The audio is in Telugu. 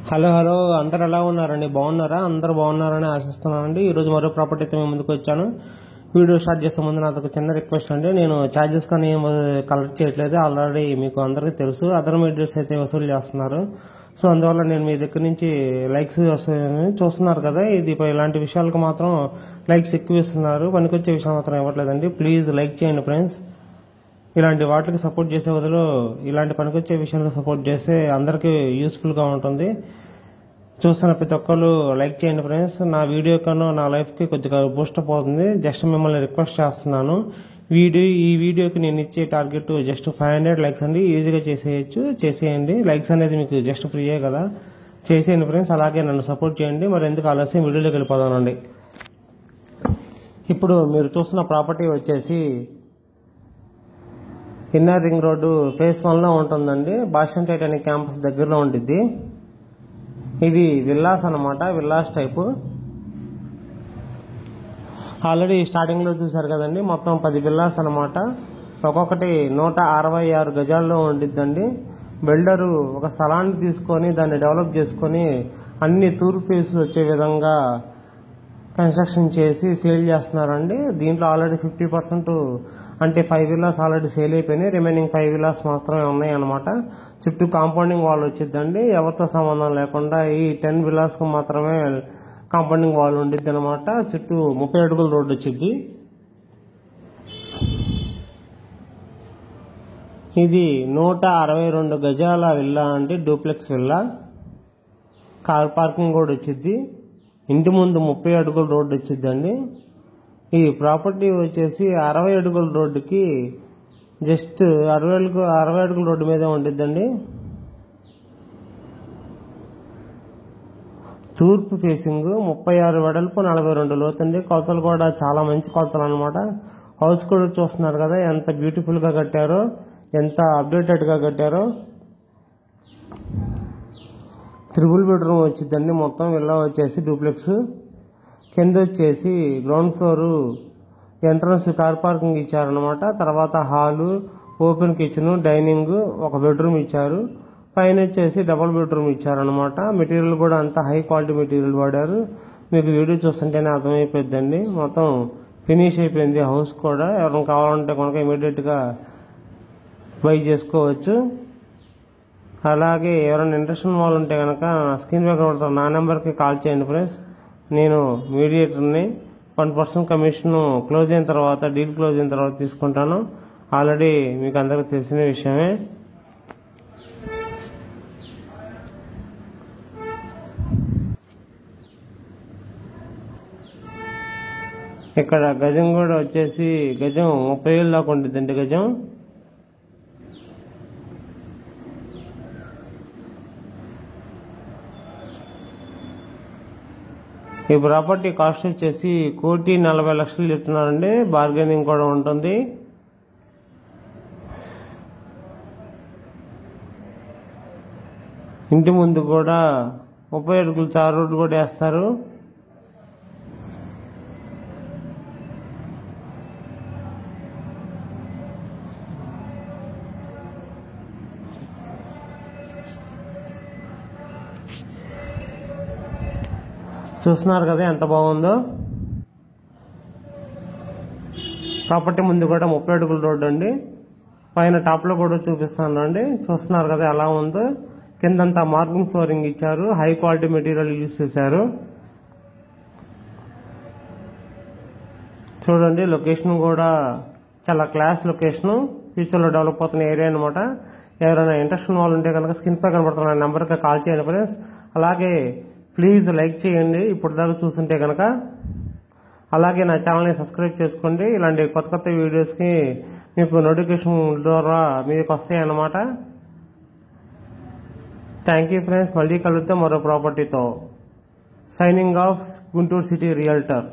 హలో అందరు ఎలా ఉన్నారండి? బాగున్నారా? అందరు బాగున్నారని ఆశిస్తున్నానండి. ఈరోజు మరో ప్రాపర్టీ అయితే మేము ముందుకు వచ్చాను. వీడియో స్టార్ట్ చేసే ముందు నాది ఒక చిన్న రిక్వెస్ట్ అండి. నేను ఛార్జెస్ కానీ ఏం కలెక్ట్ చేయట్లేదు. ఆల్రెడీ మీకు అందరికీ తెలుసు. అదర్ మీడియాస్ అయితే వసూలు చేస్తున్నారు. సో అందువల్ల నేను మీ దగ్గర నుంచి లైక్స్ చూస్తున్నారు కదా, ఇది ఇలాంటి విషయాలకు మాత్రం లైక్స్ ఎక్కువ ఇస్తున్నారు, పనికొచ్చే విషయాలు మాత్రం ఇవ్వట్లేదండి. ప్లీజ్ లైక్ చేయండి ఫ్రెండ్స్. ఇలాంటి వాటికి సపోర్ట్ చేసే బదులు ఇలాంటి పనికొచ్చే విషయాలకు సపోర్ట్ చేస్తే అందరికీ యూస్ఫుల్గా ఉంటుంది. చూస్తున్న ప్రతి ఒక్కరు లైక్ చేయండి ఫ్రెండ్స్. నా వీడియో కన్నా నా లైఫ్కి కొద్దిగా బూస్టప్ అవుతుంది. జస్ట్ మిమ్మల్ని రిక్వెస్ట్ చేస్తున్నాను. ఈ వీడియోకి నేను ఇచ్చే టార్గెట్ జస్ట్ 500 లైక్స్ అండి. ఈజీగా చేసేయండి. లైక్స్ అనేది మీకు జస్ట్ ఫ్రీయే కదా, చేసేయండి ఫ్రెండ్స్. అలాగే నన్ను సపోర్ట్ చేయండి. మరి ఎందుకు ఆలస్యం, వీడియోలోకి వెళ్ళిపోదానండి. ఇప్పుడు మీరు చూస్తున్న ప్రాపర్టీ వచ్చేసి ఇన్నర్ రింగ్ రోడ్డు ఫేజ్ 1లో ఉంటుందండి. భాష్యం టైటానిక్ క్యాంపస్ దగ్గరలో ఉంటుంది. ఇవి విల్లాస్ అనమాట, విల్లాస్ టైపు. ఆల్రెడీ స్టార్టింగ్ లో చూసారు కదండి, మొత్తం 10 విల్లాస్ అనమాట. ఒక్కొక్కటి 166 గజాల్లో ఉండిద్దండి. బిల్డరు ఒక స్థలాన్ని తీసుకొని దాన్ని డెవలప్ చేసుకొని అన్ని తూర్పు ఫేస్లు వచ్చే విధంగా కన్స్ట్రక్షన్ చేసి సేల్ చేస్తున్నారండి. దీంట్లో ఆల్రెడీ 50% అంటే 5 విల్లాస్ ఆల్రెడీ సేల్ అయిపోయినాయి. రిమైనింగ్ 5 విల్లాస్ మాత్రమే ఉన్నాయి అనమాట. చుట్టూ కాంపౌండింగ్ వాల్ వచ్చిందండి. ఎవరితో సంబంధం లేకుండా ఈ 10 విల్లాస్ కు మాత్రమే కాంపౌండింగ్ వాల్ ఉండిద్ది అనమాట. చుట్టూ 30 అడుగుల రోడ్డు వచ్చింది. ఇది 162 గజాల విల్లా అండి, డూప్లెక్స్ విల్లా. కార్ పార్కింగ్ కూడా వచ్చింది. ఇంటి ముందు 30 అడుగుల రోడ్డు వచ్చిందండి. ఈ ప్రాపర్టీ వచ్చేసి 60 అడుగుల రోడ్డుకి జస్ట్ 60 అడుగుల రోడ్డు మీదే ఉండిద్దండి. తూర్పు ఫేసింగ్, 36 వెడల్పు, 42 లోతండి. కొలతలు కూడా చాలా మంచి కొలతలు అనమాట. హౌస్ కూడా చూస్తున్నారు కదా, ఎంత బ్యూటిఫుల్ గా కట్టారో, ఎంత అప్డేటెడ్ గా కట్టారో. 3 బెడ్రూమ్ వచ్చిందండి మొత్తం విల్లా వచ్చేసి డూప్లెక్స్. కింద వచ్చేసి ground floor entrance car parking ఇచ్చారనమాట. తర్వాత హాలు, ఓపెన్ కిచెన్, డైనింగ్, ఒక బెడ్రూమ్ ఇచ్చారు. పైన వచ్చేసి డబుల్ బెడ్రూమ్ ఇచ్చారనమాట. మెటీరియల్ కూడా అంతా హై క్వాలిటీ మెటీరియల్ వాడారు. మీకు వీడియో చూస్తుంటేనే అర్థమైపోద్దండి. మొత్తం ఫినిష్ అయిపోయింది హౌస్ కూడా. ఎవరైనా కావాలంటే కనుక ఇమీడియట్ గా బై చేసుకోవచ్చు. అలాగే ఎవరైనా ఇంట్రెస్ట్ ఉన్న వాళ్ళు ఉంటే కనుక స్క్రీన్ పై కనబడుతున్న నా నెంబర్కి కాల్ చేయండి ఫ్రెండ్స్. నేను మీడియేటర్ని. 1% కమిషన్ క్లోజ్ అయిన తర్వాత, డీల్ క్లోజ్ అయిన తర్వాత తీసుకుంటాను. ఆల్రెడీ మీకు అందరికీ తెలిసిన విషయమే. ఇక్కడ గజం కూడా వచ్చేసి గజం 30,000 దాకా ఉంటుందండి గజం. ఈ ప్రాపర్టీ కాస్ట్ వచ్చేసి 1,40,00,000 చెప్తున్నారండి. బార్గెనింగ్ కూడా ఉంటుంది. ఇంటి ముందు కూడా 30 అడుగుల తార్ రోడ్డు కూడా వేస్తారు. చూస్తున్నారు కదా ఎంత బాగుందో. ప్రాపర్టీ ముందు కూడా 30 అడుగుల రోడ్డు అండి. పైన టాప్ లో కూడా చూపిస్తాను అండి. చూస్తున్నారు కదా ఎలా ఉందో. కిందంతా మార్బుల్ ఫ్లోరింగ్ ఇచ్చారు. హై క్వాలిటీ మెటీరియల్ యూజ్ చేశారు. చూడండి, లొకేషన్ కూడా చాలా క్లాస్ లొకేషన్. ఫ్యూచర్ లో డెవలప్ అవుతున్న ఏరియా అనమాట. ఎవరైనా ఇంట్రెస్ట్ ఉన్న వాళ్ళు ఉంటే కనుక స్క్రీన్ పై కనబడుతున్న నెంబర్కి కాల్ చేయండి ఫ్రెండ్స్. అలాగే ప్లీజ్ లైక్ చేయండి ఇప్పుడు దాకా చూస్తుంటే కనుక. అలాగే నా ఛానల్ని సబ్స్క్రైబ్ చేసుకోండి. ఇలాంటి కొత్త కొత్త వీడియోస్కి మీకు నోటిఫికేషన్ ద్వారా మీకు వస్తాయి అన్నమాట. Thank you friends. మళ్ళీ కలుద్దాం మరో ప్రాపర్టీతో. Signing off, Guntur city realtor.